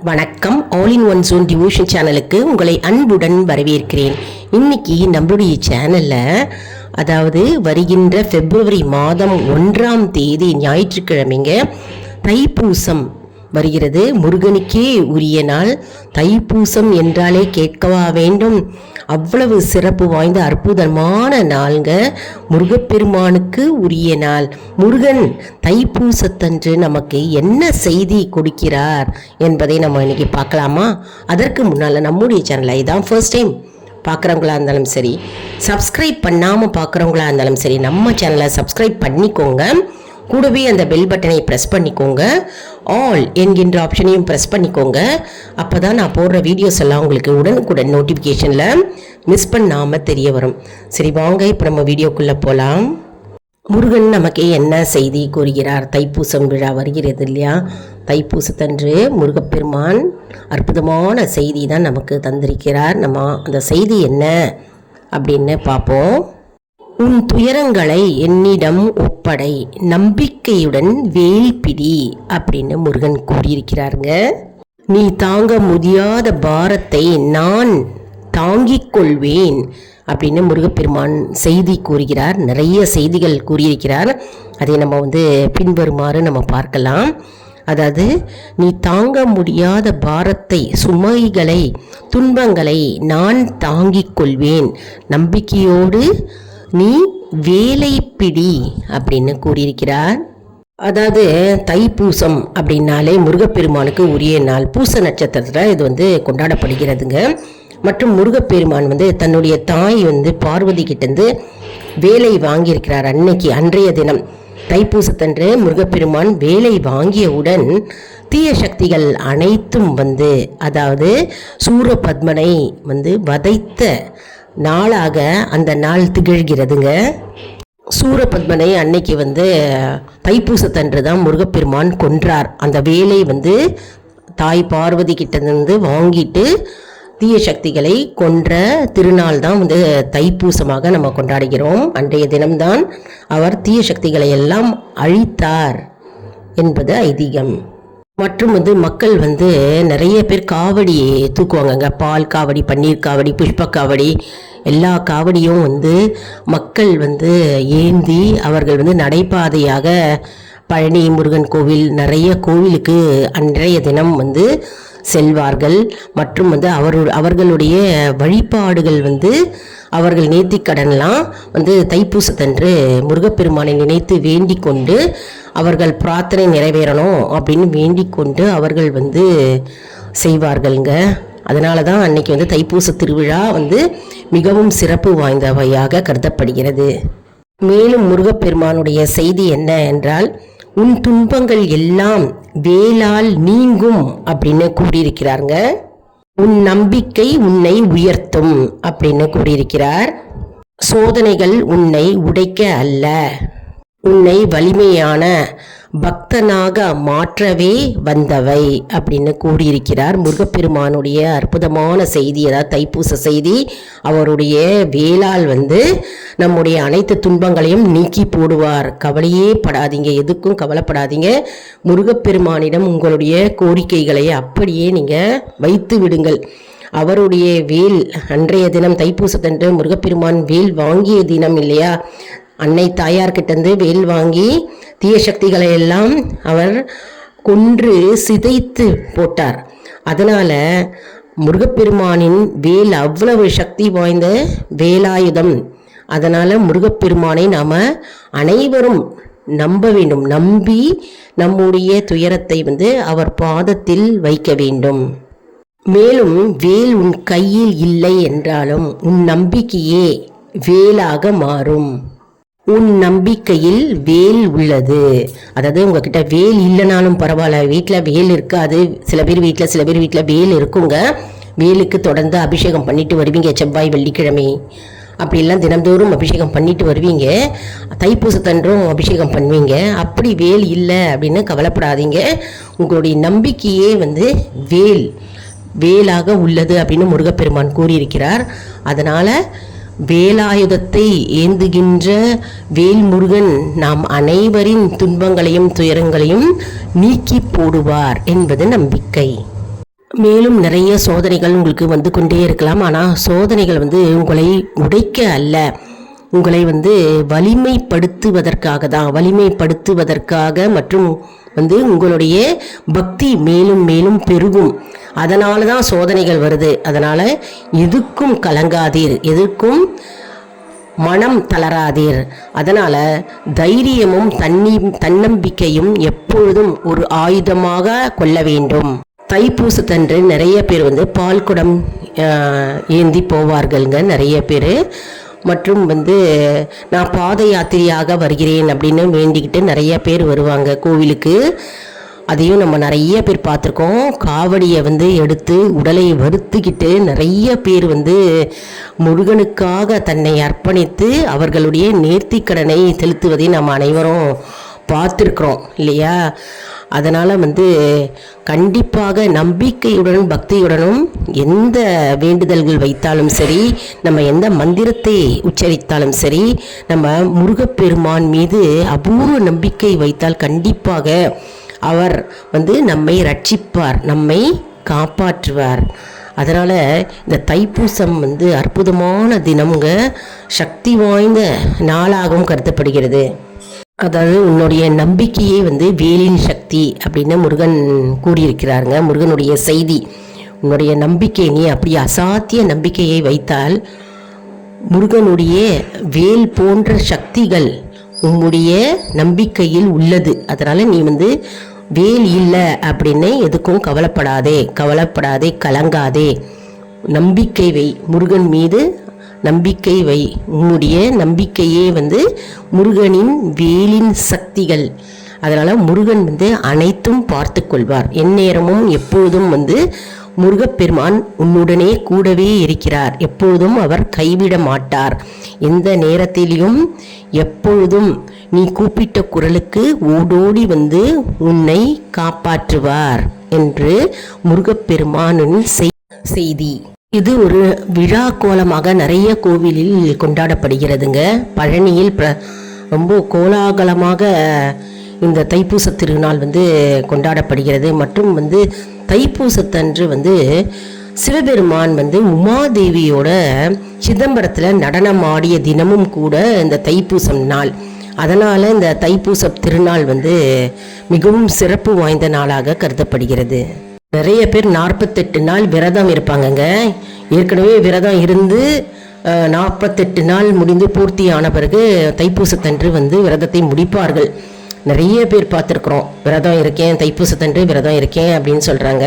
வணக்கம். All in one zone devotion சேனலுக்கு உங்களை அன்புடன் வரவேற்கிறேன். இன்னைக்கு நம்மளுடைய சேனலில் அதாவது வருகின்ற பிப்ரவரி மாதம் 1ஆம் தேதி ஞாயிற்றுக்கிழமைங்க தைப்பூசம் வருகிறது. முருகனுக்கே உரிய நாள். தைப்பூசம் என்றாலே கேட்கவா வேண்டும், அவ்வளவு சிறப்பு வாய்ந்த அற்புதமான நாள்ங்க. முருகப்பெருமானுக்கு உரிய நாள். முருகன் தைப்பூசத்தன்று நமக்கு என்ன செய்தி கொடுக்கிறார் என்பதை நம்ம இன்னைக்கு பார்க்கலாமா? அதற்கு முன்னால் நம்முடைய சேனலை இதான் ஃபர்ஸ்ட் டைம் பார்க்குறவங்களா இருந்தாலும் சரி, சப்ஸ்கிரைப் பண்ணாமல் பார்க்குறவங்களா இருந்தாலும் சரி, நம்ம சேனலை சப்ஸ்கிரைப் பண்ணிக்கோங்க. கூடவே அந்த பெல் பட்டனை ப்ரெஸ் பண்ணிக்கோங்க. ஆல் என்கின்ற ஆப்ஷனையும் ப்ரெஸ் பண்ணிக்கோங்க. அப்போ தான் நான் போடுற வீடியோஸ் எல்லாம் உங்களுக்கு உடனுக்குடன் நோட்டிஃபிகேஷனில் மிஸ் பண்ணாமல் தெரிய வரும். சரி வாங்க, இப்போ நம்ம வீடியோக்குள்ளே போகலாம். முருகன் நமக்கு என்ன செய்தி கூறுகிறார்? தைப்பூசம் விழா வருகிறது இல்லையா? தைப்பூசத்தன்று முருகப்பெருமான் அற்புதமான செய்தி தான் நமக்கு தந்திருக்கிறார். நம்ம அந்த செய்தி என்ன அப்படின்னு பார்ப்போம். உன் துயரங்களை என்னிடம் ஒப்படை, நம்பிக்கையுடன் வேல்பிடி அப்படின்னு முருகன் கூறியிருக்கிறாருங்க. நீ தாங்க முடியாத பாரத்தை நான் தாங்கிக் கொள்வேன் அப்படின்னு முருகப்பெருமான் செய்தி கூறுகிறார். நிறைய செய்திகள் கூறியிருக்கிறார். அதை நம்ம பின்வருமாறு நம்ம பார்க்கலாம். அதாவது, நீ தாங்க முடியாத பாரத்தை, சுமைகளை, துன்பங்களை நான் தாங்கிக் கொள்வேன், நம்பிக்கையோடு நீ வேலை பிடி அப்படின்னு கூறியிருக்கிறார். அதாவது தைப்பூசம் அப்படின்னாலே முருகப்பெருமானுக்கு உரிய நாள். பூச நட்சத்திரத்தில் இது கொண்டாடப்படுகிறதுங்க. மற்றும் முருகப்பெருமான் தன்னுடைய தாய் பார்வதி கிட்டேருந்து வேலை வாங்கியிருக்கிறார். அன்றைய தினம் தைப்பூசத்தன்று முருகப்பெருமான் வேலை வாங்கியவுடன் தீய சக்திகள் அனைத்தும் அதாவது சூரபத்மனை வதைத்த நாளாக அந்த நாள் திகழ்கிறதுங்க. சூரபத்மனை அன்னைக்கு தைப்பூசத்தன்று தான் முருகப்பெருமான் கொன்றார். அந்த வேலை தாய் பார்வதி கிட்டேருந்து வாங்கிட்டு தீய சக்திகளை கொன்ற திருநாள் தான் தைப்பூசமாக நம்ம கொண்டாடுகிறோம். அன்றைய தினம்தான் அவர் தீய சக்திகளை எல்லாம் அழித்தார் என்பது ஐதீகம். மற்றும் மக்கள் நிறைய பேர் காவடி தூக்குவாங்கங்க. பால் காவடி, பன்னீர் காவடி, புஷ்ப காவடி, எல்லா காவடியும் மக்கள் ஏந்தி அவர்கள் நடைபாதையாக பழனி முருகன் கோவில், நிறைய கோவிலுக்கு அன்றைய தினம் செல்வார்கள். மற்றும் அவர்களுடைய வழிபாடுகள் அவர்கள் நேர்த்திக்கடன்லாம் தைப்பூசத்தன்று முருகப்பெருமானை நினைத்து வேண்டிக் கொண்டு அவர்கள் பிரார்த்தனை நிறைவேறணும் அப்படின்னு வேண்டிக் கொண்டு அவர்கள் செய்வார்கள்ங்க. அதனால தான் அன்னைக்கு தைப்பூச திருவிழா மிகவும் சிறப்பு வாய்ந்தவையாக கருதப்படுகிறது. மேலும் முருகப்பெருமானுடைய செய்தி என்ன என்றால், உன் துன்பங்கள் எல்லாம் வேலால் நீங்கும் அப்படின்னு கூறியிருக்கிறாருங்க. உன் நம்பிக்கை உன்னை உயர்த்தும் அப்படின்னு கூறியிருக்கிறார். சோதனைகள் உன்னை உடைக்க அல்ல, உன்னை வலிமையான பக்தனாக மாற்றவே வந்தவை அப்படின்னு கூறியிருக்கிறார். முருகப்பெருமானுடைய அற்புதமான செய்தி, அதாவது தைப்பூச செய்தி. அவருடைய வேளால் நம்முடைய அனைத்து துன்பங்களையும் நீக்கி போடுவார். கவலையே படாதீங்க, எதுக்கும் கவலைப்படாதீங்க. முருகப்பெருமானிடம் உங்களுடைய கோரிக்கைகளை அப்படியே நீங்கள் வைத்து விடுங்கள். அவருடைய வேல் அன்றைய தினம் தைப்பூசத்தன்று முருகப்பெருமான் வேல் வாங்கிய தினம் இல்லையா? அன்னை தாயார்கிட்டேருந்து வேல் வாங்கி தீய சக்திகளை எல்லாம் அவர் கொன்று சிதைத்து போட்டார். அதனால் முருகப்பெருமானின் வேல் அவ்வளவு சக்தி வாய்ந்த வேலாயுதம். அதனால் முருகப்பெருமானை நாம் அனைவரும் நம்ப வேண்டும். நம்பி நம்முடைய துயரத்தை அவர் பாதத்தில் வைக்க வேண்டும். மேலும் வேல் உன் கையில் இல்லை என்றாலும் உன் நம்பிக்கையே வேலாக மாறும். உன் நம்பிக்கையில் வேல் உள்ளது. அதாவது உங்ககிட்ட வேல் இல்லைனாலும் பரவாயில்ல, வீட்டில் வேல் இருக்காது. சில பேர் வீட்டில் வேல் இருக்குங்க. வேலுக்கு தொடர்ந்து அபிஷேகம் பண்ணிட்டு வருவீங்க. செவ்வாய் வெள்ளிக்கிழமை அப்படிலாம் தினந்தோறும் அபிஷேகம் பண்ணிட்டு வருவீங்க. தைப்பூசத்தன்றும் அபிஷேகம் பண்ணுவீங்க. அப்படி வேல் இல்லை அப்படின்னு கவலைப்படாதீங்க. உங்களுடைய நம்பிக்கையே வேலாக உள்ளது அப்படின்னு முருகப்பெருமான் கூறியிருக்கிறார். அதனால் வேலாயுதத்தை ஏந்துகின்ற வேல்முருகன் நாம் அனைவரின் துன்பங்களையும் துயரங்களையும் நீக்கி போடுவார் என்பது நம்பிக்கை. மேலும் நிறைய சோதனைகள் உங்களுக்கு வந்து கொண்டே இருக்கலாம். ஆனால் சோதனைகள் வந்து உங்களை உடைக்க அல்ல, உங்களை வந்து வலிமைப்படுத்துவதற்காக மற்றும் வந்து உங்களுடைய பக்தி மேலும் மேலும் பெருகும். அதனால தான் சோதனைகள் வருது. அதனால் எதுக்கும் கலங்காதீர், எதுக்கும் மனம் தளராதீர். அதனால் தைரியமும் தன்னம்பிக்கையும் எப்பொழுதும் ஒரு ஆயுதமாக கொள்ள வேண்டும். தைப்பூசத்தன்று நிறைய பேர் வந்து பால் குடம் ஏந்தி போவார்கள்ங்க நிறைய பேர். மற்றும் வந்து நான் பாத யாத்திரையாக வருகிறேன் அப்படின்னு வேண்டிக்கிட்டு நிறைய பேர் வருவாங்க கோவிலுக்கு. அதையும் நம்ம நிறைய பேர் பார்த்துருக்கோம். காவடியை வந்து எடுத்து உடலை வருத்திக்கிட்டு நிறைய பேர் வந்து முருகனுக்காக தன்னை அர்ப்பணித்து அவர்களுடைய நேர்த்திக்கடனை செலுத்துவதை நம்ம அனைவரும் பார்த்துருக்குறோம் இல்லையா? அதனால் வந்து கண்டிப்பாக நம்பிக்கையுடன் பக்தியுடனும் எந்த வேண்டுதல்கள் வைத்தாலும் சரி, நம்ம எந்த மந்திரத்தை உச்சரித்தாலும் சரி, நம்ம முருகப்பெருமான் மீது அபூர்வ நம்பிக்கை வைத்தால் கண்டிப்பாக அவர் வந்து நம்மை ரட்சிப்பார், நம்மை காப்பாற்றுவார். அதனால் இந்த தைப்பூசம் வந்து அற்புதமான தினம்ங்க, சக்தி வாய்ந்த நாளாகவும் கருதப்படுகிறது. அதாவது உன்னுடைய நம்பிக்கையே வந்து வேலின் சக்தி அப்படின்னு முருகன் கூறியிருக்கிறாருங்க. முருகனுடைய செய்தி, உன்னுடைய நம்பிக்கை, நீ அப்படி அசாத்திய நம்பிக்கையை வைத்தால் முருகனுடைய வேல் போன்ற சக்திகள் உன்னுடைய நம்பிக்கையில் உள்ளது. அதனால் நீ வந்து வேல் இல்லை அப்படின்னு எதுக்கும் கவலைப்படாதே, கலங்காதே, நம்பிக்கை வை, முருகன் மீது நம்பிக்கை வை. உன்னுடைய நம்பிக்கையே வந்து முருகனின் வேலின் சக்திகள். அதனால் முருகன் வந்து அனைத்தும் பார்த்து கொள்வார். எந்நேரமும் எப்பொழுதும் வந்து முருகப்பெருமான் உன்னுடனே கூடவே இருக்கிறார். எப்பொழுதும் அவர் கைவிட மாட்டார். எந்த நேரத்திலும் எப்பொழுதும் நீ கூப்பிட்ட குரலுக்கு ஓடோடி வந்து உன்னை காப்பாற்றுவார் என்று முருகப்பெருமானின் செய்தி. இது ஒரு விழா கோலமாக நிறைய கோவிலில் கொண்டாடப்படுகிறதுங்க. பழனியில் ரொம்ப கோலாகலமாக இந்த தைப்பூச திருநாள் வந்து கொண்டாடப்படுகிறது. மற்றும் வந்து தைப்பூசத்தன்று வந்து சிவபெருமான் வந்து உமாதேவியோட சிதம்பரத்தில் நடனம் ஆடிய தினமும் கூட இந்த தைப்பூசம் நாள். அதனால் இந்த தைப்பூச திருநாள் வந்து மிகவும் சிறப்பு வாய்ந்த நாளாக கருதப்படுகிறது. நிறைய பேர் 48 நாள் விரதம் இருப்பாங்கங்க. ஏற்கனவே விரதம் இருந்து 48 நாள் முடிந்து பூர்த்தியான பிறகு தைப்பூசத்தன்று வந்து விரதத்தை முடிப்பார்கள். நிறைய பேர் பார்த்துருக்குறோம். விரதம் இருக்கேன், தைப்பூசத்தன்று விரதம் இருக்கேன் அப்படின்னு சொல்கிறாங்க.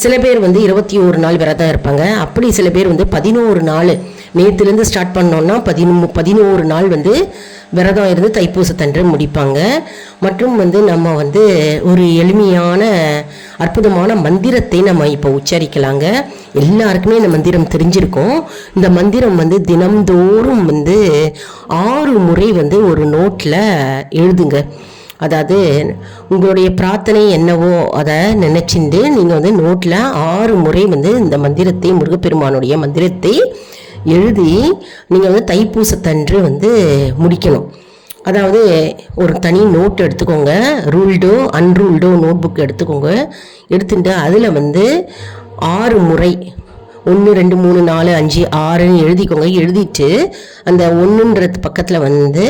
சில பேர் வந்து 21 நாள் விரதம் இருப்பாங்க. அப்படி சில பேர் வந்து 11 நாள், நேற்றுலேருந்து ஸ்டார்ட் பண்ணோன்னா 11 நாள் வந்து விரதம் இருந்து தைப்பூசத்தன்று முடிப்பாங்க. மற்றும் வந்து நம்ம வந்து ஒரு எளிமையான அற்புதமான மந்திரத்தை நம்ம இப்போ உச்சரிக்கலாங்க. எல்லாருக்குமே இந்த மந்திரம் தெரிஞ்சிருக்கும். இந்த மந்திரம் வந்து தினம்தோறும் வந்து 6 முறை வந்து ஒரு நோட்டில் எழுதுங்க. அதாவது உங்களுடைய பிரார்த்தனை என்னவோ அதை நினச்சிட்டு நீங்கள் வந்து நோட்டில் 6 முறை வந்து இந்த மந்திரத்தை, முருகப்பெருமானுடைய மந்திரத்தை எழுதி நீங்கள் வந்து தைப்பூசத்தன்று வந்து முடிக்கணும். அதாவது ஒரு தனி நோட் எடுத்துக்கோங்க, ரூல்டோ அன்ரூல்டோ நோட் புக் எடுத்துக்கோங்க. எடுத்துட்டு அதில் வந்து 6 முறை 1 2 3 4 5 6ன்னு எழுதிக்கோங்க. எழுதிட்டு அந்த 1ன்றது பக்கத்தில் வந்து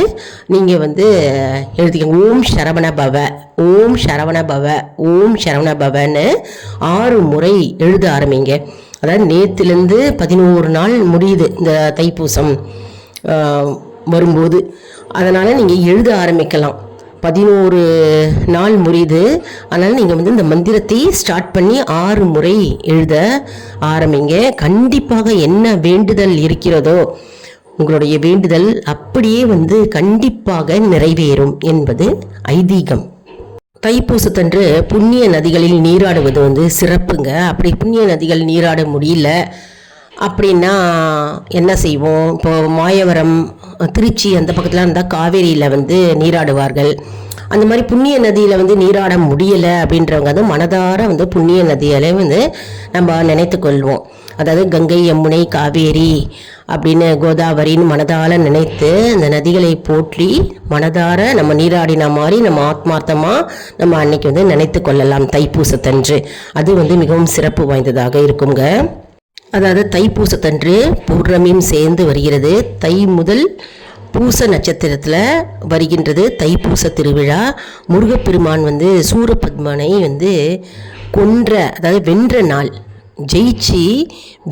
நீங்கள் வந்து எழுதிக்கோங்க, ஓம் சரவண பவ, ஓம் சரவண பவ, ஓம் சரவண பவன்னு 6 முறை எழுத ஆரம்பிங்க. அதாவது நேற்றுலேருந்து 11 நாள் முடியுது இந்த தைப்பூசம் வரும்போது. அதனால் நீங்கள் எழுத ஆரம்பிக்கலாம். 11 நாள் முடியுது. அதனால் நீங்கள் வந்து இந்த மந்திரத்தை ஸ்டார்ட் பண்ணி 6 முறை எழுத ஆரம்பிங்க. கண்டிப்பாக என்ன வேண்டுதல் இருக்கிறதோ உங்களுடைய வேண்டுதல் அப்படியே வந்து கண்டிப்பாக நிறைவேறும் என்பது ஐதீகம். தைப்பூசத்தன்று புண்ணிய நதிகளில் நீராடுவது வந்து சிறப்புங்க. அப்படி புண்ணிய நதிகள் நீராட முடியல அப்படின்னா என்ன செய்வோம்? இப்போ மாயவரம், திருச்சி அந்த பக்கத்தில் இருந்தால் காவேரியில் வந்து நீராடுவார்கள். அந்த மாதிரி புண்ணிய நதியில் வந்து நீராட முடியலை அப்படின்றவங்க வந்து மனதார வந்து புண்ணிய நதிகளை வந்து நம்ம நினைத்து கொள்வோம். அதாவது கங்கை, யமுனை, காவேரி அப்படின்னு கோதாவரின்னு மனதார நினைத்து அந்த நதிகளை போற்றி மனதார நம்ம நீராடின மாதிரி நம்ம ஆத்மார்த்தமாக நம்ம அன்னைக்கு வந்து நினைத்து கொள்ளலாம் தைப்பூசத்தன்று. அது வந்து மிகவும் சிறப்பு வாய்ந்ததாக இருக்குங்க. அதாவது தைப்பூசத்தன்று பௌர்ணமியும் சேர்ந்து வருகிறது. தை முதல் பூச நட்சத்திரத்தில் வருகின்றது தைப்பூச திருவிழா. முருகப்பெருமான் வந்து சூரபத்மனை வந்து கொன்ற, அதாவது வென்ற நாள், ஜெயிச்சு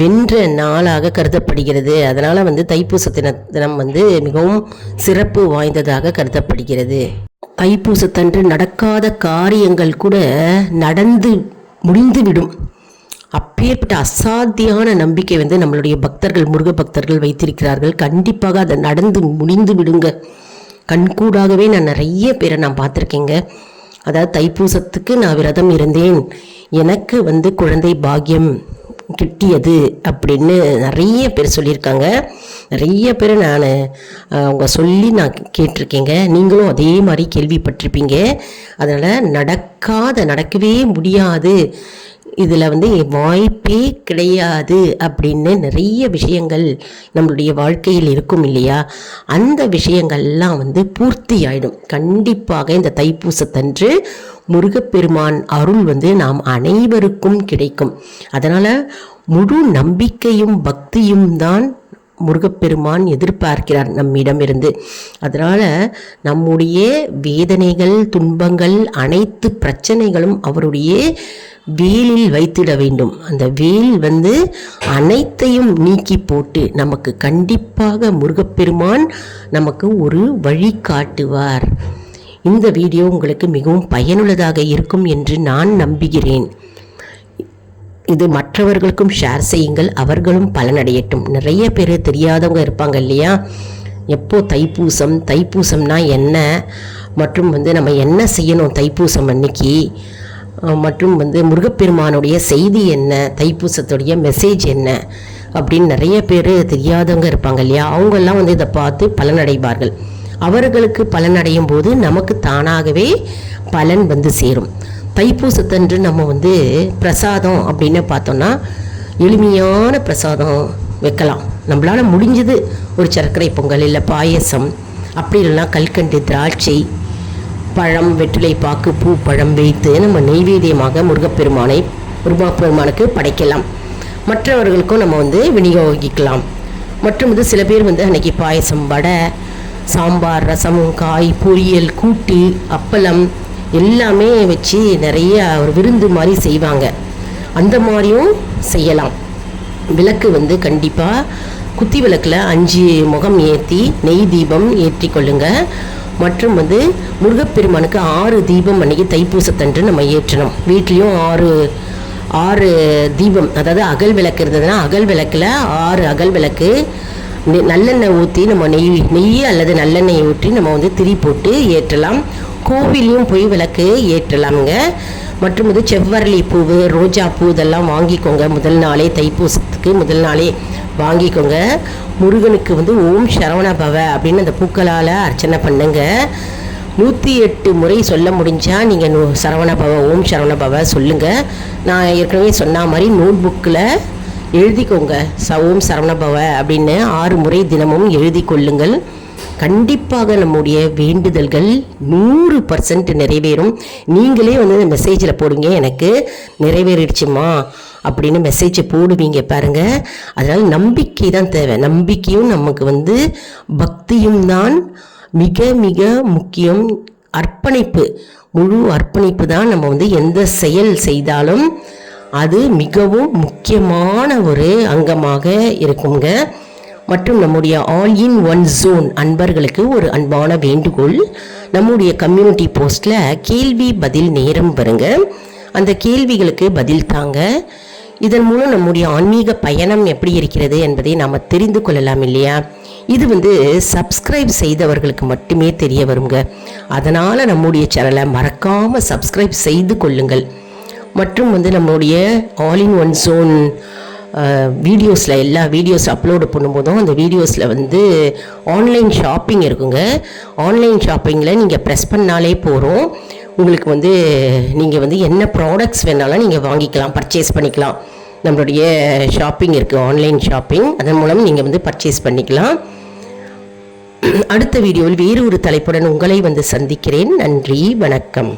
வென்ற நாளாக கருதப்படுகிறது. அதனால் வந்து தைப்பூச தினம் வந்து மிகவும் சிறப்பு வாய்ந்ததாக கருதப்படுகிறது. தைப்பூசத்தன்று நடக்காத காரியங்கள் கூட நடந்து முடிந்துவிடும். அப்பேற்பட்ட அசாத்தியான நம்பிக்கை வந்து நம்மளுடைய பக்தர்கள், முருக பக்தர்கள் வைத்திருக்கிறார்கள். கண்டிப்பாக அதை நடந்து முடிந்து விடுங்க. கண்கூடாகவே நான் நிறைய பேரை நான் பார்த்துருக்கேங்க. அதாவது தைப்பூசத்துக்கு நான் விரதம் இருந்தேன், எனக்கு வந்து குழந்தை பாக்கியம் கிட்டியது அப்படின்னு நிறைய பேர் சொல்லியிருக்காங்க. நிறைய பேர் நான் அவங்க சொல்லி நான் கேட்டிருக்கேங்க. நீங்களும் அதே மாதிரி கேள்விப்பட்டிருப்பீங்க. அதனால் நடக்கவே முடியாது, இதில் வந்து வாய்ப்பே கிடையாது அப்படின்னு நிறைய விஷயங்கள் நம்மளுடைய வாழ்க்கையில் இருக்கும் இல்லையா? அந்த விஷயங்கள்லாம் வந்து பூர்த்தி ஆகிடும் கண்டிப்பாக இந்த தைப்பூசத்தன்று. முருகப்பெருமான் அருள் வந்து நாம் அனைவருக்கும் கிடைக்கும். அதனால் முழு நம்பிக்கையும் பக்தியும் தான் முருகப்பெருமான் எதிர்பார்க்கிறார் நம்மிடமிருந்து. அதனால் நம்முடைய வேதனைகள், துன்பங்கள், அனைத்து பிரச்சனைகளும் அவருடைய வேலில் வைத்திட வேண்டும். அந்த வேல் வந்து அனைத்தையும் நீக்கி போட்டு நமக்கு கண்டிப்பாக முருகப்பெருமான் நமக்கு ஒரு வழி காட்டுவார். இந்த வீடியோ உங்களுக்கு மிகவும் பயனுள்ளதாக இருக்கும் என்று நான் நம்புகிறேன். இது மற்றவர்களுக்கும் ஷேர் செய்யுங்கள், அவர்களும் பலனடையட்டும். நிறைய பேர் தெரியாதவங்க இருப்பாங்க இல்லையா? எப்போ தைப்பூசம்னா என்ன, மற்றும் வந்து நம்ம என்ன செய்யணும் தைப்பூசம் அன்னைக்கு, மற்றும் வந்து முருகப்பெருமானுடைய செய்தி என்ன, தைப்பூசத்துடைய மெசேஜ் என்ன அப்படின்னு நிறைய பேர் தெரியாதவங்க இருப்பாங்க இல்லையா? அவங்கெல்லாம் வந்து இதை பார்த்து பலனடைவார்கள். அவர்களுக்கு பலனடையும் போது நமக்கு தானாகவே பலன் வந்து சேரும். தைப்பூசத்தன்று நம்ம வந்து பிரசாதம் அப்படின்னு பார்த்தோன்னா எளிமையான பிரசாதம் வைக்கலாம். நம்மளால் முடிஞ்சது ஒரு சர்க்கரை பொங்கல், இல்லை பாயசம், அப்படி இல்லைன்னா கல்கண்டு, திராட்சை, பழம், வெற்றிலை பாக்கு, பூ, பழம் வைத்து நம்ம நெய்வேத்தியமாக முருகப்பெருமானுக்கு படைக்கலாம். மற்றவர்களுக்கும் நம்ம வந்து விநியோகிக்கலாம். மற்றும் வந்து சில பேர் வந்து அன்றைக்கி பாயசம், வடை, சாம்பார், ரசம், காய், பொரியல், கூட்டு, அப்பளம் எல்லாமே வச்சு நிறைய ஒரு விருந்து மாதிரி செய்வாங்க. அந்த மாதிரியும் செய்யலாம். விளக்கு வந்து கண்டிப்பாக குத்தி விளக்கில் 5 முகம் ஏற்றி நெய் தீபம் ஏற்றி கொள்ளுங்க. மற்றும் வந்து முருகப்பெருமானுக்கு 6 தீபம் அன்றைக்கி தைப்பூசத்தன்று நம்ம ஏற்றணும். வீட்லேயும் 6 தீபம், அதாவது அகல் விளக்கு இருந்ததுன்னா அகல் விளக்கில் 6 அகல் விளக்கு நல்லெண்ணெய் ஊற்றி நம்ம நெய் அல்லது நல்லெண்ணெய் ஊற்றி நம்ம வந்து திரி போட்டு ஏற்றலாம். கோவிலையும் போய் விளக்கு ஏற்றலாமுங்க. மற்றும் வந்து செவ்வரளி பூவு, ரோஜா பூ இதெல்லாம் வாங்கிக்கோங்க. முதல் நாளே தைப்பூசத்துக்கு முதல் நாளே வாங்கிக்கோங்க. முருகனுக்கு வந்து ஓம் சரவண பவ அப்படின்னு அந்த பூக்களால் அர்ச்சனை பண்ணுங்க. 108 முறை சொல்ல முடிஞ்சால் நீங்கள் சரவண பவ, ஓம் சரவண பவ சொல்லுங்கள். நான் ஏற்கனவே சொன்ன மாதிரி நோட் புக்கில் எழுதிக்கோங்க, ஓம் சரவண பவ அப்படின்னு 6 முறை தினமும் எழுதி கொள்ளுங்கள். கண்டிப்பாக நம்முடைய வேண்டுதல்கள் 100% நிறைவேறும். நீங்களே வந்து மெசேஜில் போடுங்க, எனக்கு நிறைவேறிடுச்சுமா அப்படின்னு மெசேஜை போடுவீங்க பாருங்கள். அதனால் நம்பிக்கை தான் தேவை. நம்பிக்கையும் நமக்கு வந்து பக்தியும் தான் மிக மிக முக்கியம். அர்ப்பணிப்பு, முழு அர்ப்பணிப்பு தான் நம்ம வந்து எந்த செயல் செய்தாலும் அது மிகவும் முக்கியமான ஒரு அங்கமாக இருக்குங்க. மற்றும் நம்முடைய ஆல் இன் ஒன் ஜோன் அன்பர்களுக்கு ஒரு அன்பான வேண்டுகோள். நம்முடைய கம்யூனிட்டி போஸ்ட்டில் கேள்வி பதில் நேரம் வருங்க. அந்த கேள்விகளுக்கு பதில் தாங்க. இதன் மூலம் நம்முடைய ஆன்மீக பயணம் எப்படி இருக்கிறது என்பதை நாம் தெரிந்து கொள்ளலாம் இல்லையா? இது வந்து சப்ஸ்கிரைப் செய்தவர்களுக்கு மட்டுமே தெரிய வருங்க. அதனால் நம்முடைய சேனலை மறக்காமல் சப்ஸ்கிரைப் செய்து கொள்ளுங்கள். மற்றும் வந்து நம்மளுடைய ஆல் இன் ஒன் ஜோன் வீடியோஸில் எல்லா வீடியோஸ் அப்லோடு பண்ணும்போதும் அந்த வீடியோஸில் வந்து ஆன்லைன் ஷாப்பிங் இருக்குங்க. ஆன்லைன் ஷாப்பிங்கில் நீங்கள் ப்ரெஸ் பண்ணாலே போகிறோம், உங்களுக்கு வந்து நீங்கள் வந்து என்ன ப்ராடக்ட்ஸ் வேணாலும் நீங்கள் வாங்கிக்கலாம், பர்ச்சேஸ் பண்ணிக்கலாம். நம்மளுடைய ஷாப்பிங் இருக்குது, ஆன்லைன் ஷாப்பிங். அதன் மூலம் நீங்கள் வந்து பர்ச்சேஸ் பண்ணிக்கலாம். அடுத்த வீடியோவில் வேறு ஒரு தலைப்புடன் உங்களை வந்து சந்திக்கிறேன். நன்றி, வணக்கம்.